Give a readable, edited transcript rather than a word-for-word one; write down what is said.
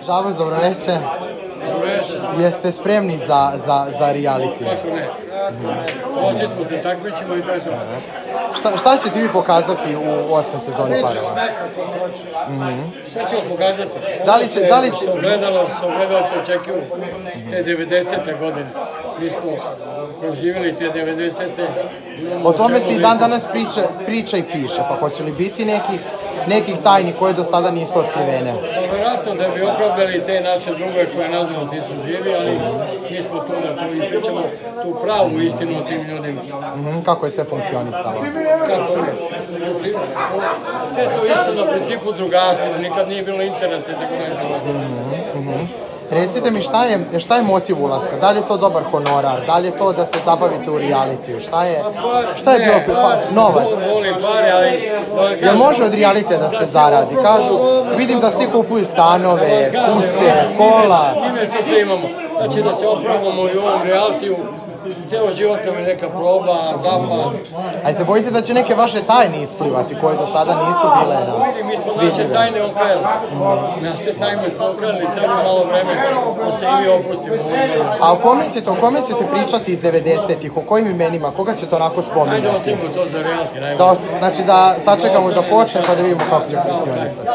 Žabos, dobro večer. Jeste spremni za reality? Kako ne? Hoće smo se takmičimo i to je to. Šta ćete vi pokazati u 8. sezoni Parova? Šta ćemo pokazati? Da li će... Gledalci očekuju te 90. godine. Mi smo proživjeli te 90. O tome se i dan danas priča i piše, pa hoće li biti nekih tajni koje do sada nisu otkrivene? Vjerojatno da bi opravdali te naše druge koje nažalost nisu živi, ali mi smo tu da to ispričamo, tu pravu istinu o tim ljudima. Kako je sve funkcionisalo? Kako ne? Sve to isto na principu drugarstva, nikad nije bilo interneta i tako nešto. Recite mi šta je motiv ulaska? Da li je to dobar honorar? Da li je to da se zabavite u realitiju? Šta je bilo novac? Volim pare, ali... Jel može od realitija da se zaradi? Kažu, vidim da svi kupuju stanove, kuće, kola. Mi nešto sve imamo. Znači da se opravamo i u ovom realitiju. Cijelo život nam je neka proba, zapad. A se bojite da će neke vaše tajne isplivati koje do sada nisu bile? Vidim, mi smo naše tajne okrajali. Naše tajne smo okrajali cijelo malo vreme, da se i mi opustimo. A o kome ćete pričati iz 90-ih? O kojim imenima? Koga ćete onako spominjati? Ajde ostavimo to za reality. Znači da sačekamo da počne pa da vidimo kako će funkcionisati.